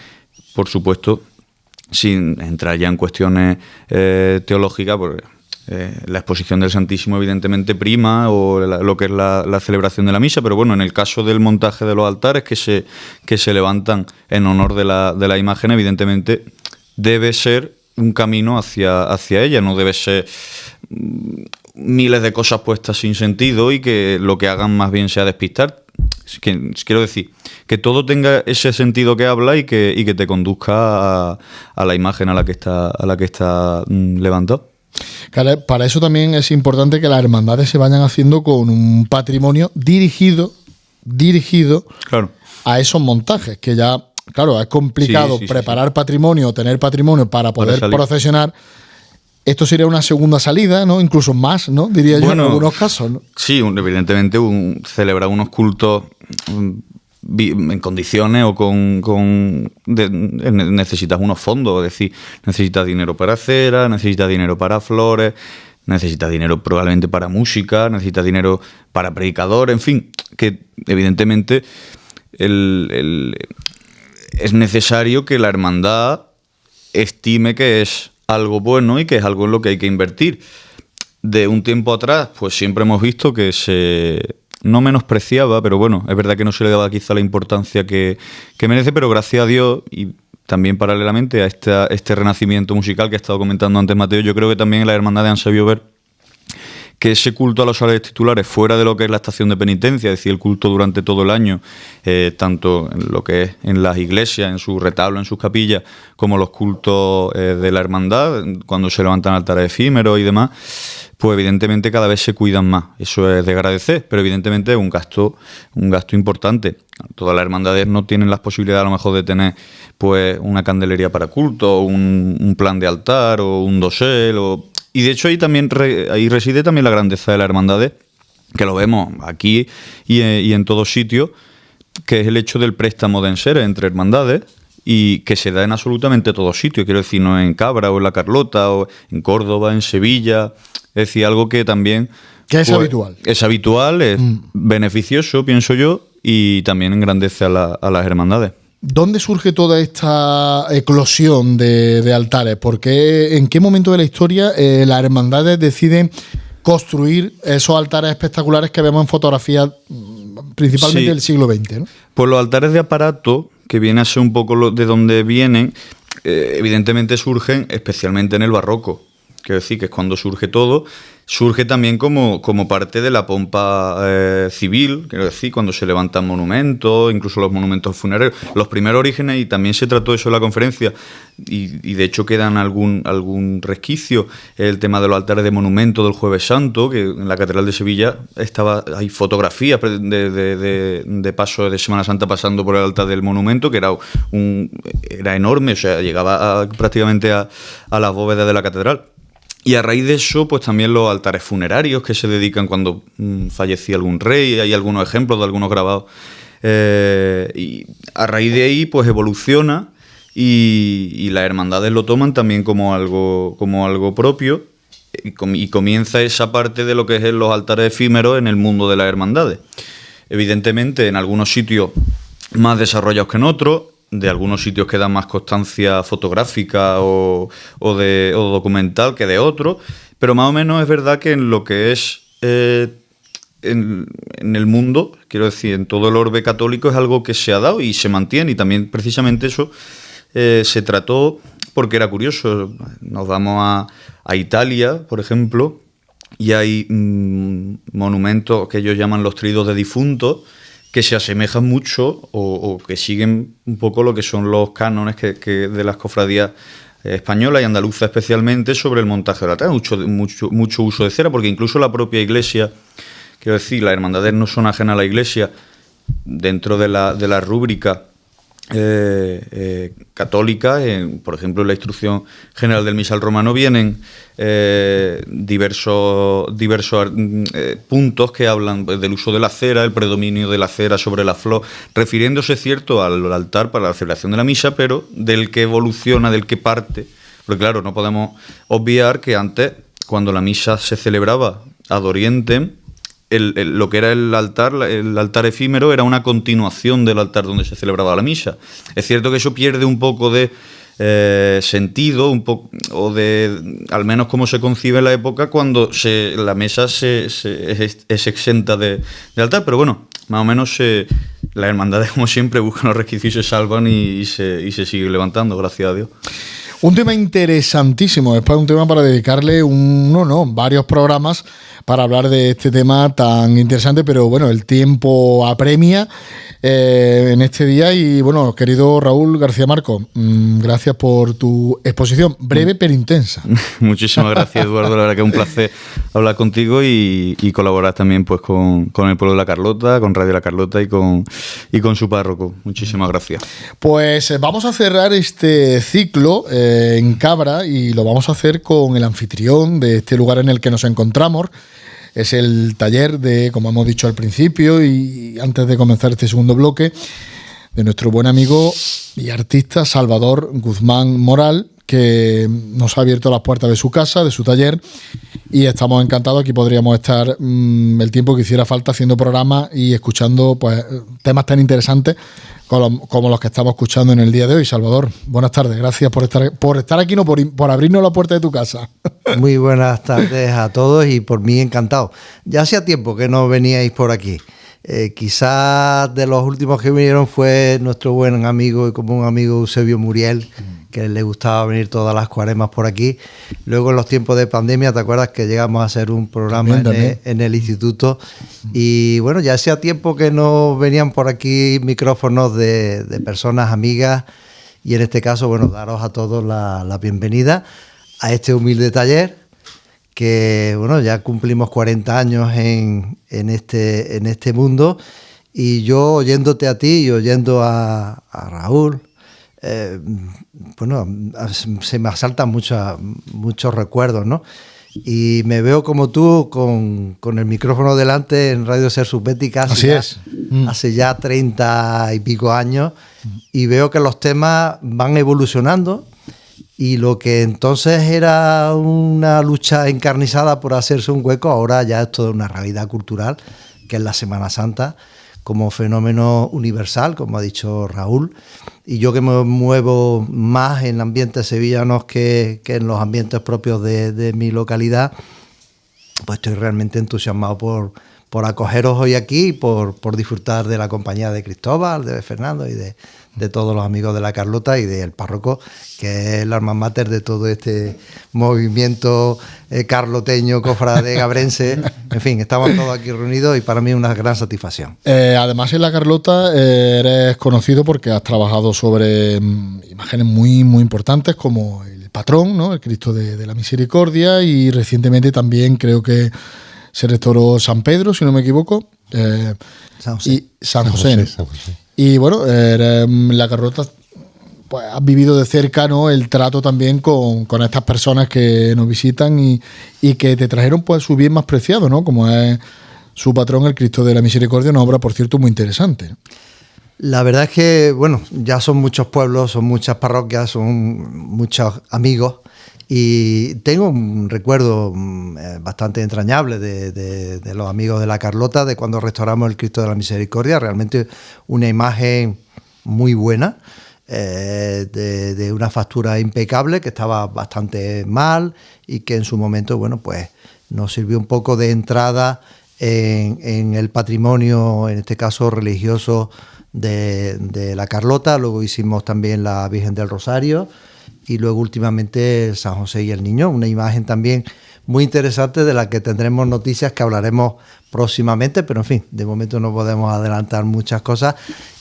por supuesto, sin entrar ya en cuestiones teológicas, porque la exposición del Santísimo evidentemente prima, o lo que es la celebración de la misa, pero bueno, en el caso del montaje de los altares que se levantan en honor de la imagen, evidentemente debe ser un camino hacia ella, no debe ser miles de cosas puestas sin sentido y que lo que hagan más bien sea despistar. Quiero decir, que todo tenga ese sentido que habla y que te conduzca a la imagen a la que está levantado. Claro, para eso también es importante que las hermandades se vayan haciendo con un patrimonio dirigido Claro. a esos montajes, que ya, claro, es complicado preparar patrimonio, tener patrimonio para poder procesionar. Esto sería una segunda salida, ¿no? Incluso más, ¿no? Diría yo, en algunos casos, ¿no? Sí, evidentemente celebrar unos cultos en condiciones o necesitas unos fondos, es decir, necesitas dinero para cera, necesitas dinero para flores, necesitas dinero probablemente para música, necesitas dinero para predicadores, en fin, que evidentemente es necesario que la hermandad estime que es algo bueno y que es algo en lo que hay que invertir. De un tiempo atrás, pues siempre hemos visto que no menospreciaba, pero bueno, es verdad que no se le daba quizá la importancia que merece, pero gracias a Dios y también paralelamente a este renacimiento musical que ha estado comentando antes Mateo, yo creo que también las hermandades han sabido ver que ese culto a los soles titulares fuera de lo que es la estación de penitencia, es decir, el culto durante todo el año, tanto en lo que es en las iglesias, en sus retablos, en sus capillas, como los cultos de la hermandad, cuando se levantan altares efímeros y demás, pues evidentemente cada vez se cuidan más. Eso es de agradecer, pero evidentemente es un gasto importante. Todas las hermandades no tienen las posibilidades a lo mejor de tener pues una candelería para culto, un plan de altar o un dosel y de hecho ahí reside también la grandeza de las hermandades, que lo vemos aquí y en todos sitios, que es el hecho del préstamo de enseres entre hermandades y que se da en absolutamente todos sitios. Quiero decir, no en Cabra o en La Carlota o en Córdoba, en Sevilla. Es decir, algo que también... Que es habitual. Es habitual, es beneficioso, pienso yo, y también engrandece a las hermandades. ¿Dónde surge toda esta eclosión de altares? ¿En qué momento de la historia las hermandades deciden construir esos altares espectaculares que vemos en fotografías principalmente del siglo XX, ¿no? Pues los altares de aparato, que viene a ser un poco de donde vienen, evidentemente surgen especialmente en el barroco. Quiero decir que es cuando surge todo. Surge también como parte de la pompa civil, quiero decir, cuando se levantan monumentos, incluso los monumentos funerarios. Los primeros orígenes, y también se trató eso en la conferencia, y de hecho quedan algún resquicio, el tema de los altares de monumento del Jueves Santo, que en la Catedral de Sevilla hay fotografías de paso de Semana Santa pasando por el altar del monumento, que era enorme, o sea, llegaba prácticamente a las bóvedas de la catedral. Y a raíz de eso, pues también los altares funerarios que se dedican cuando fallecía algún rey, hay algunos ejemplos de algunos grabados. Y a raíz de ahí, pues evoluciona y las hermandades lo toman también como algo propio y comienza esa parte de lo que es los altares efímeros en el mundo de las hermandades. Evidentemente, en algunos sitios más desarrollados que en otros, de algunos sitios que dan más constancia fotográfica o documental que de otros, pero más o menos es verdad que en lo que es en el mundo, quiero decir, en todo el orbe católico es algo que se ha dado y se mantiene, y también precisamente eso se trató porque era curioso. Nos vamos a Italia, por ejemplo, y hay monumentos que ellos llaman los tríodos de difuntos, que se asemejan mucho o que siguen un poco lo que son los cánones que de las cofradías españolas y andaluzas especialmente sobre el montaje del altar. Mucho uso de cera, porque incluso la propia iglesia, quiero decir, las hermandades no son ajenas a la iglesia, dentro de la rúbrica católica, por ejemplo, en la Instrucción General del Misal Romano vienen diversos puntos que hablan del uso de la cera, el predominio de la cera sobre la flor, refiriéndose, cierto, al altar para la celebración de la misa, pero del que evoluciona, del que parte. Porque claro, no podemos obviar que antes, cuando la misa se celebraba ad orientem, lo que era el altar efímero era una continuación del altar donde se celebraba la misa. Es cierto que eso pierde un poco de sentido, o de al menos cómo se concibe en la época cuando la mesa es exenta de altar, pero bueno, más o menos las hermandades, como siempre, buscan los resquicios y se salvan y se sigue levantando, gracias a Dios. Un tema interesantísimo, después un tema para dedicarle varios programas para hablar de este tema tan interesante, pero bueno, el tiempo apremia en este día. Y bueno, querido Raúl García Marco, gracias por tu exposición, breve pero intensa. Muchísimas gracias, Eduardo, la verdad que es un placer hablar contigo y colaborar también pues con el pueblo de La Carlota, con Radio La Carlota y con su párroco. Muchísimas gracias. Pues vamos a cerrar este ciclo en Cabra, y lo vamos a hacer con el anfitrión de este lugar en el que nos encontramos. Es el taller de, como hemos dicho al principio y antes de comenzar este segundo bloque, de nuestro buen amigo y artista Salvador Guzmán Moral, que nos ha abierto las puertas de su casa, de su taller, y estamos encantados. Aquí podríamos estar el tiempo que hiciera falta haciendo programas y escuchando pues temas tan interesantes como los que estamos escuchando en el día de hoy. Salvador, buenas tardes, gracias por estar aquí, por abrirnos la puerta de tu casa. Muy buenas tardes a todos y por mí encantado. Ya hacía tiempo que no veníais por aquí. Quizás de los últimos que vinieron fue nuestro buen amigo y común amigo Eusebio Muriel, que le gustaba venir todas las cuaremas por aquí. Luego en los tiempos de pandemia, ¿te acuerdas que llegamos a hacer un programa en el instituto? Y bueno, ya hacía tiempo que no venían por aquí micrófonos de personas amigas, y en este caso, bueno, daros a todos la bienvenida a este humilde taller, que bueno, ya cumplimos 40 años en este mundo, y yo oyéndote a ti y oyendo a Raúl, bueno, se me asaltan muchos recuerdos, ¿no? Y me veo como tú con el micrófono delante en Radio Ser Subbética hace ya 30 y pico años, y veo que los temas van evolucionando, y lo que entonces era una lucha encarnizada por hacerse un hueco, ahora ya es toda una realidad cultural, que es la Semana Santa, como fenómeno universal, como ha dicho Raúl. Y yo, que me muevo más en ambientes sevillanos que en los ambientes propios de mi localidad, pues estoy realmente entusiasmado por acogeros hoy aquí y por disfrutar de la compañía de Cristóbal, de Fernando y de todos los amigos de La Carlota y del párroco, que es el alma mater de todo este movimiento carloteño, cofrade, gabrense. En fin, estamos todos aquí reunidos y para mí es una gran satisfacción. Además, en La Carlota eres conocido porque has trabajado sobre imágenes muy, muy importantes como el patrón, ¿no? El Cristo de la Misericordia, y recientemente también creo que se restauró San Pedro, si no me equivoco. San José. Y bueno, La Carlota pues has vivido de cerca, ¿no?, el trato también con estas personas que nos visitan y que te trajeron pues su bien más preciado, ¿no?, como es su patrón, el Cristo de la Misericordia, una obra, por cierto, muy interesante, ¿no? La verdad es que, bueno, ya son muchos pueblos, son muchas parroquias, son muchos amigos y tengo un recuerdo bastante entrañable de los amigos de la Carlota, de cuando restauramos el Cristo de la Misericordia, realmente una imagen muy buena, de una factura impecable que estaba bastante mal y que en su momento, bueno, pues nos sirvió un poco de entrada en el patrimonio, en este caso religioso, de la Carlota. Luego hicimos también la Virgen del Rosario y luego últimamente San José y el Niño, una imagen también muy interesante de la que tendremos noticias que hablaremos próximamente, pero en fin, de momento no podemos adelantar muchas cosas.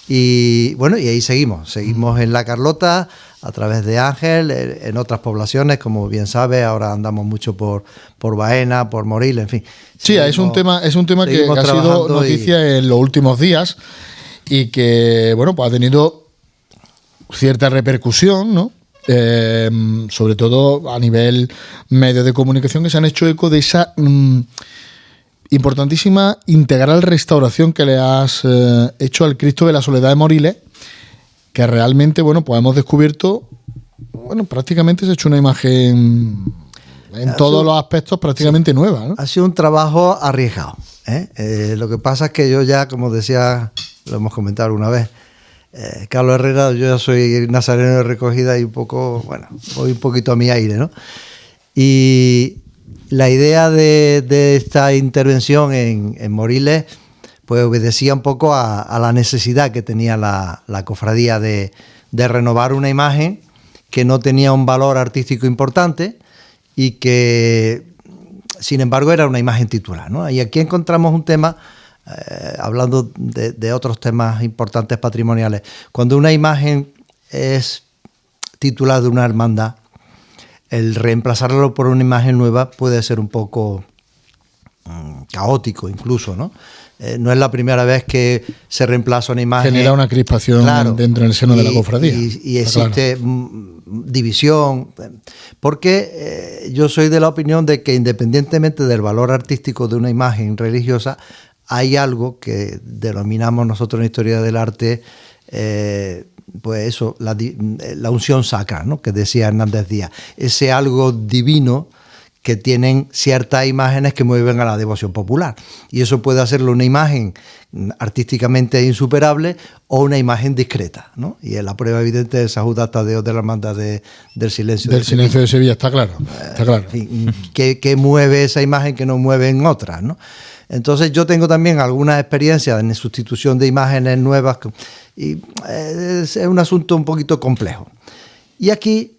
Y bueno, y ahí seguimos en la Carlota a través de Ángel, en otras poblaciones, como bien sabe, ahora andamos mucho por Baena, por Moril, en fin. Sí, es un tema que ha sido noticia en los últimos días y que, bueno, pues ha tenido cierta repercusión, ¿no? Sobre todo a nivel medios de comunicación, que se han hecho eco de esa importantísima integral restauración que le has hecho al Cristo de la Soledad de Moriles, que realmente, bueno, pues hemos descubierto, bueno, prácticamente se ha hecho una imagen en todos los aspectos prácticamente nueva, ¿no? Ha sido un trabajo arriesgado, ¿eh? Lo que pasa es que yo ya, como decía, lo hemos comentado alguna vez, Carlos Herrera, yo ya soy nazareno de recogida y un poco, bueno, voy un poquito a mi aire, ¿no? Y la idea de esta intervención en Moriles pues obedecía un poco a la necesidad que tenía la cofradía de renovar una imagen que no tenía un valor artístico importante y que, sin embargo, era una imagen titular, ¿no? Y aquí encontramos un tema, hablando de otros temas importantes patrimoniales, cuando una imagen es titular de una hermandad, el reemplazarlo por una imagen nueva puede ser un poco caótico incluso, ¿no? No es la primera vez que se reemplaza una imagen. Genera una crispación, claro, dentro del seno de la cofradía. Y existe, claro, división, porque yo soy de la opinión de que independientemente del valor artístico de una imagen religiosa, hay algo que denominamos nosotros en historia del arte, pues eso, la unción sacra, ¿no?, que decía Hernández Díaz, ese algo divino que tienen ciertas imágenes que mueven a la devoción popular. Y eso puede hacerlo una imagen artísticamente insuperable o una imagen discreta, ¿no? Y es la prueba evidente de esa Judas Tadeo de la Hermandad del Silencio de Sevilla, está claro. Está claro. En fin, que mueve esa imagen que no mueven otras, ¿no? Entonces yo tengo también algunas experiencias en sustitución de imágenes nuevas y es un asunto un poquito complejo. Y aquí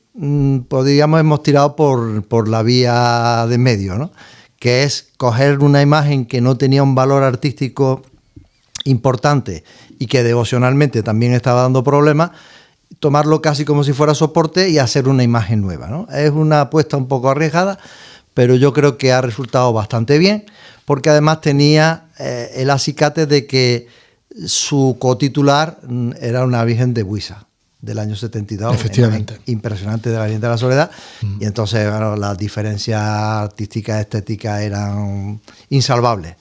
podríamos, hemos tirado por la vía de medio, ¿no?, que es coger una imagen que no tenía un valor artístico importante y que devocionalmente también estaba dando problemas, tomarlo casi como si fuera soporte y hacer una imagen nueva, ¿no? Es una apuesta un poco arriesgada, pero yo creo que ha resultado bastante bien, porque además tenía el acicate de que su cotitular era una Virgen de Buisa, del año 72, efectivamente, impresionante, de la Virgen de la Soledad, y entonces, bueno, las diferencias artísticas, estéticas eran insalvables.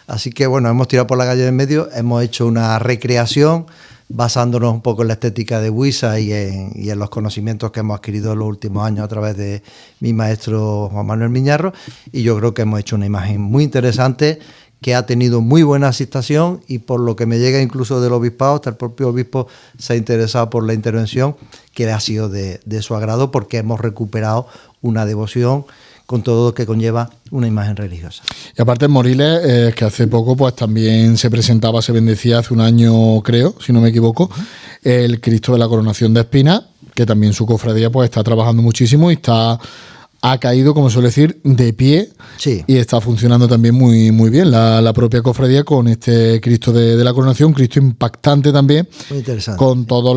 Así que, bueno, hemos tirado por la calle del medio, hemos hecho una recreación basándonos un poco en la estética de Buisa y en los conocimientos que hemos adquirido en los últimos años a través de mi maestro Juan Manuel Miñarro, y yo creo que hemos hecho una imagen muy interesante que ha tenido muy buena aceptación, y por lo que me llega incluso del obispado, hasta el propio obispo se ha interesado por la intervención, que ha sido de su agrado, porque hemos recuperado una devoción con todo lo que conlleva una imagen religiosa. Y aparte en Moriles, que hace poco pues también se presentaba, se bendecía hace un año, creo, si no me equivoco, el Cristo de la Coronación de Espinas, que también su cofradía pues está trabajando muchísimo y ha caído, como suele decir, de pie, sí, y está funcionando también muy, muy bien la propia cofradía con este Cristo de la Coronación, Cristo impactante también, muy interesante, con todos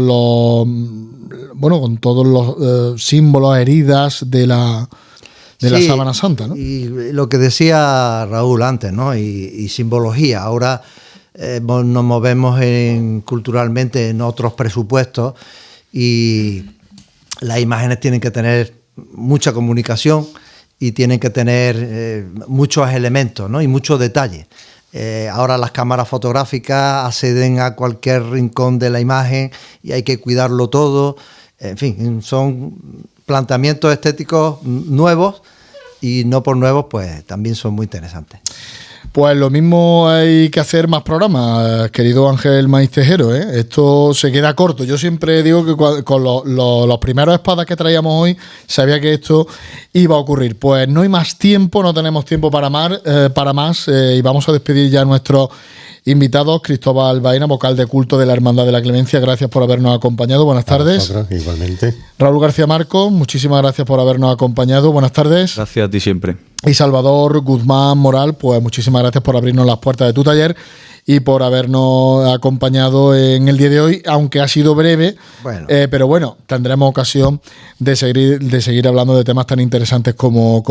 los símbolos, heridas de la Sábana Santa, ¿no? Y lo que decía Raúl antes, ¿no? Y simbología. Ahora nos movemos culturalmente en otros presupuestos y las imágenes tienen que tener mucha comunicación y tienen que tener muchos elementos, ¿no? Y muchos detalles. Ahora las cámaras fotográficas acceden a cualquier rincón de la imagen y hay que cuidarlo todo. En fin, son planteamientos estéticos nuevos y no por nuevos, pues también son muy interesantes. Pues lo mismo hay que hacer más programas, querido Ángel Maiz Tejero, ¿eh? Esto se queda corto. Yo siempre digo que con los primeros espadas que traíamos hoy sabía que esto iba a ocurrir. Pues no hay más tiempo, no tenemos tiempo para más y vamos a despedir ya a nuestros invitados. Cristóbal Baena, vocal de culto de la Hermandad de la Clemencia, gracias por habernos acompañado. Buenas tardes. Igualmente. Raúl García Marcos, muchísimas gracias por habernos acompañado. Buenas tardes. Gracias a ti siempre. Y Salvador Guzmán Moral, pues muchísimas gracias por abrirnos las puertas de tu taller y por habernos acompañado en el día de hoy, aunque ha sido breve, pero bueno, tendremos ocasión de seguir hablando de temas tan interesantes como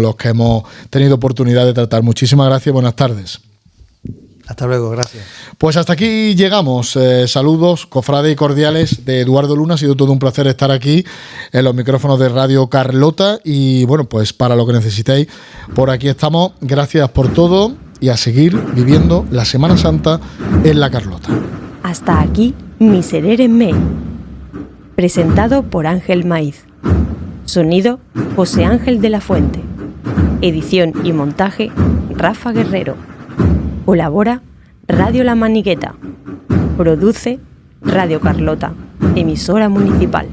los que hemos tenido oportunidad de tratar. Muchísimas gracias y buenas tardes. Hasta luego, gracias. Pues hasta aquí llegamos. Saludos, cofrades y cordiales de Eduardo Luna. Ha sido todo un placer estar aquí en los micrófonos de Radio Carlota. Y bueno, pues para lo que necesitéis, por aquí estamos. Gracias por todo y a seguir viviendo la Semana Santa en la Carlota. Hasta aquí Miserere Mei, presentado por Ángel Maiz. Sonido José Ángel de la Fuente. Edición y montaje Rafa Guerrero. Colabora Radio La Manigueta. Produce Radio Carlota, emisora municipal.